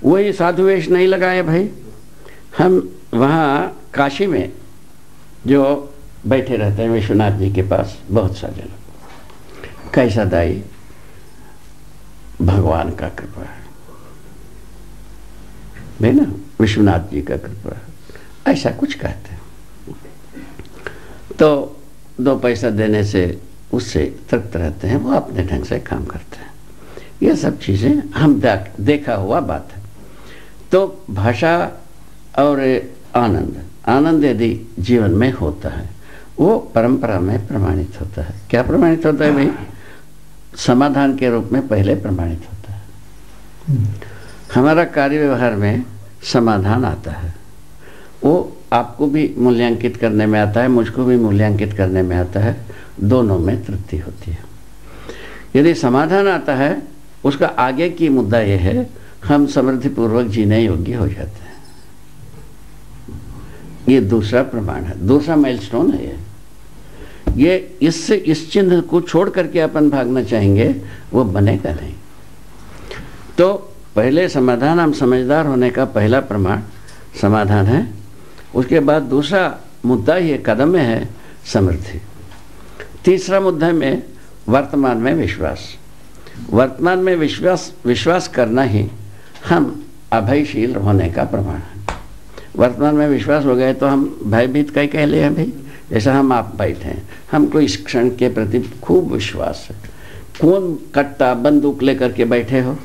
वही साधु वेश नहीं लगाए भाई। हम वहाँ काशी में जो बैठे रहते हैं विश्वनाथ जी के पास बहुत सारे लोग, कैसा दाई भगवान का कृपा है भाई ना, विश्वनाथ जी का कृपा है, ऐसा कुछ कहते हैं। तो 2 पैसा देने से उससे तृप्त रहते हैं, वो अपने ढंग से काम करते हैं। ये सब चीज़ें हम देखा हुआ बात है। तो भाषा और आनंद यदि जीवन में होता है वो परंपरा में प्रमाणित होता है। क्या प्रमाणित होता है भाई? समाधान के रूप में पहले प्रमाणित होता है। हमारा कार्य व्यवहार में समाधान आता है, वो आपको भी मूल्यांकित करने में आता है, मुझको भी मूल्यांकित करने में आता है, दोनों में तृप्ति होती है। यदि समाधान आता है, उसका आगे की मुद्दा यह है, हम समृद्धिपूर्वक जीने योग्य हो जाते हैं। ये दूसरा प्रमाण है, दूसरा माइलस्टोन है ये। इससे इस चिन्ह को छोड़ करके अपन भागना चाहेंगे वो बनेगा नहीं। तो पहले समाधान, हम समझदार होने का पहला प्रमाण समाधान है। उसके बाद दूसरा मुद्दा ये कदम में है समृद्धि। तीसरा मुद्दा में वर्तमान में विश्वास। वर्तमान में विश्वास करना ही हम अभयशील होने का प्रमाण है। वर्तमान में विश्वास हो गए तो हम भयभीत कहीं कह ले भाई, जैसा हम आप बैठे हैं, हमको इस क्षण के प्रति खूब विश्वास है। कौन कट्टा बंदूक लेकर के बैठे हो,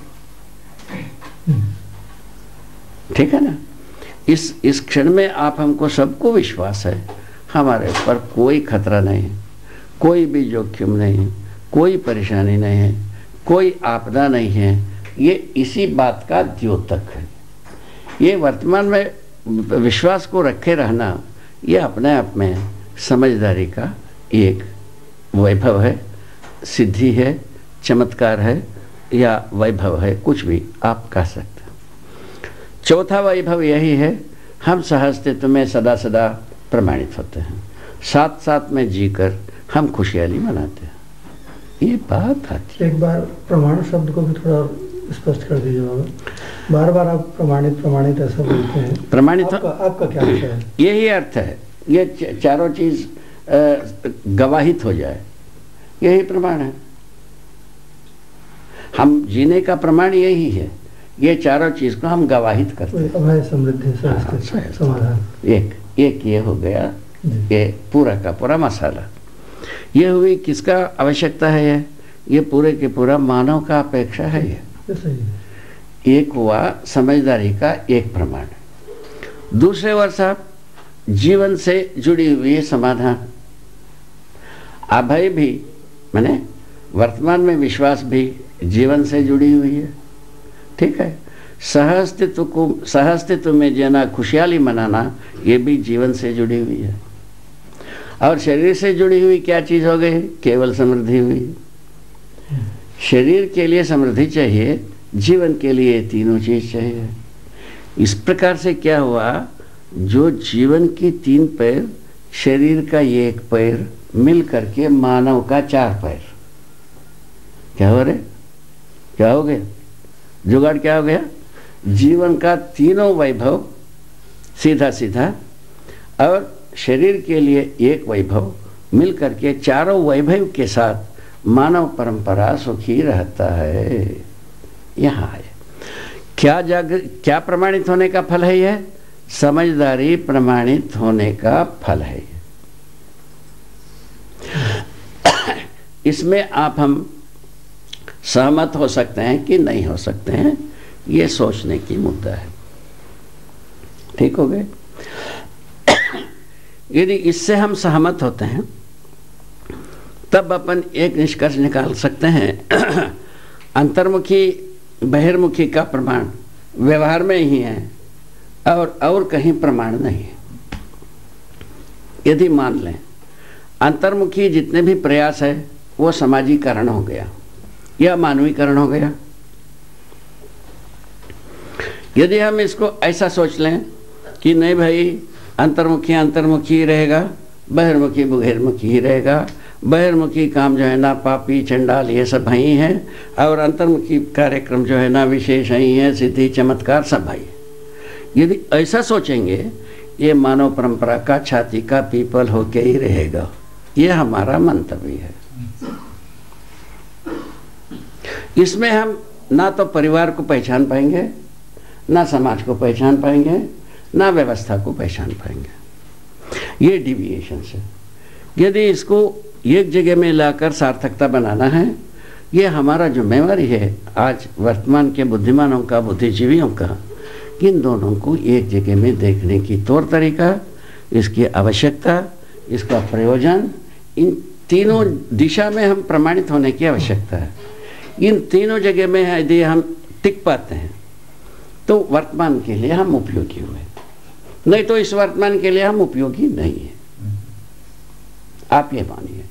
ठीक है ना? इस क्षण में आप हमको सबको विश्वास है, हमारे ऊपर कोई खतरा नहीं है, कोई भी जोखिम नहीं है, कोई परेशानी नहीं है, कोई आपदा नहीं है। ये इसी बात का द्योतक है। ये वर्तमान में विश्वास को रखे रहना, ये अपने आप में समझदारी का एक वैभव है, सिद्धि है, चमत्कार है या वैभव है, कुछ भी आप कह सकते हैं। चौथा वैभव यही है, हम सहअस्तित्व में सदा सदा प्रमाणित होते हैं, साथ साथ में जीकर हम खुशहाली मनाते हैं। ये बात आती है। एक बार प्रमाण शब्द को भी थोड़ा स्पष्ट कर दीजिए। बार बार आप प्रमाणित ऐसा बोलते हैं, प्रमाणित आपका क्या अर्थ है? यही अर्थ है, ये चारों चीज गवाहित हो जाए, यही प्रमाण है। हम जीने का प्रमाण यही है, ये चारों चीज को हम गवाहित करते हैं। अभय, समृद्धि, समाधान, एक ये हो गया, ये पूरा का पूरा मसाला। ये हुई किसका आवश्यकता है? ये पूरे के पूरा मानव का अपेक्षा है। ये एक हुआ समझदारी का एक प्रमाण। दूसरे ओर साहब जीवन से जुड़ी हुई है समाधान। अभय भी माने वर्तमान में विश्वास भी जीवन से जुड़ी हुई है, ठीक है। सहअस्तित्व में जीना, खुशहाली मनाना, ये भी जीवन से जुड़ी हुई है। और शरीर से जुड़ी हुई क्या चीज़ हो गई? केवल समृद्धि हुई। शरीर के लिए समृद्धि चाहिए, जीवन के लिए तीनों चीज चाहिए। इस प्रकार से क्या हुआ, जो जीवन की 3 पैर, शरीर का 1 पैर मिल करके मानव का 4 पैर। क्या हो रहे, क्या हो गया जुगाड़? क्या हो गया? जीवन का तीनों वैभव सीधा सीधा और शरीर के लिए 1 वैभव मिल करके चारों वैभव के साथ मानव परंपरा सुखी रहता है। यहाँ है क्या प्रमाणित होने का फल है? यह समझदारी प्रमाणित होने का फल है। इसमें हम सहमत हो सकते हैं कि नहीं हो सकते हैं, ये सोचने की मुद्दा है। ठीक हो गए? यदि इससे हम सहमत होते हैं तब अपन एक निष्कर्ष निकाल सकते हैं, अंतर्मुखी बहिर्मुखी का प्रमाण व्यवहार में ही है और कहीं प्रमाण नहीं है। यदि मान लें अंतर्मुखी जितने भी प्रयास है वो समाजीकरण हो गया या मानवीकरण हो गया। यदि हम इसको ऐसा सोच लें कि नहीं भाई, अंतर्मुखी अंतर्मुखी ही रहेगा, बहिर्मुखी बहिर्मुखी ही रहेगा, बहिर्मुखी काम जो है ना पापी चंडाल ये सब ही हैं, और अंतर्मुखी कार्यक्रम जो है ना विशेष ही हैं, सिद्धि चमत्कार सब भाई। यदि ऐसा सोचेंगे ये मानव परंपरा का छाती का पीपल होके ही रहेगा, ये हमारा मंतव्य है। इसमें हम ना तो परिवार को पहचान पाएंगे, ना समाज को पहचान पाएंगे, ना व्यवस्था को पहचान पाएंगे। ये डिविएशन है। यदि इसको एक जगह में लाकर सार्थकता बनाना है, ये हमारा जिम्मेवारी है आज वर्तमान के बुद्धिमानों का, बुद्धिजीवियों का, इन दोनों को एक जगह में देखने की तौर तरीका, इसकी आवश्यकता, इसका प्रयोजन, इन तीनों दिशा में हम प्रमाणित होने की आवश्यकता है। इन तीनों जगह में यदि हम टिक पाते हैं तो वर्तमान के लिए हम उपयोगी हुए, नहीं तो इस वर्तमान के लिए हम उपयोगी नहीं है। आप ये मानिए।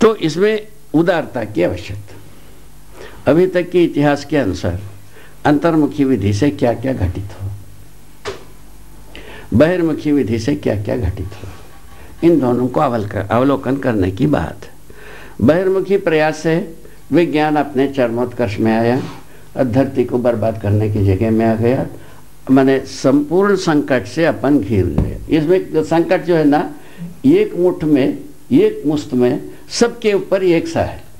तो इसमें उदारता की आवश्यकता। अभी तक के इतिहास के अनुसार अंतर्मुखी विधि से क्या क्या घटित हो, बहिर्मुखी विधि से क्या क्या घटित हो, इन दोनों को अवलोकन करने की बात। बहिर्मुखी प्रयास से विज्ञान अपने चरमोत्कर्ष में आया और धरती को बर्बाद करने की जगह में आ गया। माने संपूर्ण संकट से अपन घिर गए। इसमें संकट जो है ना, एक मुट्ठ में, एक मुश्त में सबके ऊपर एक सा है।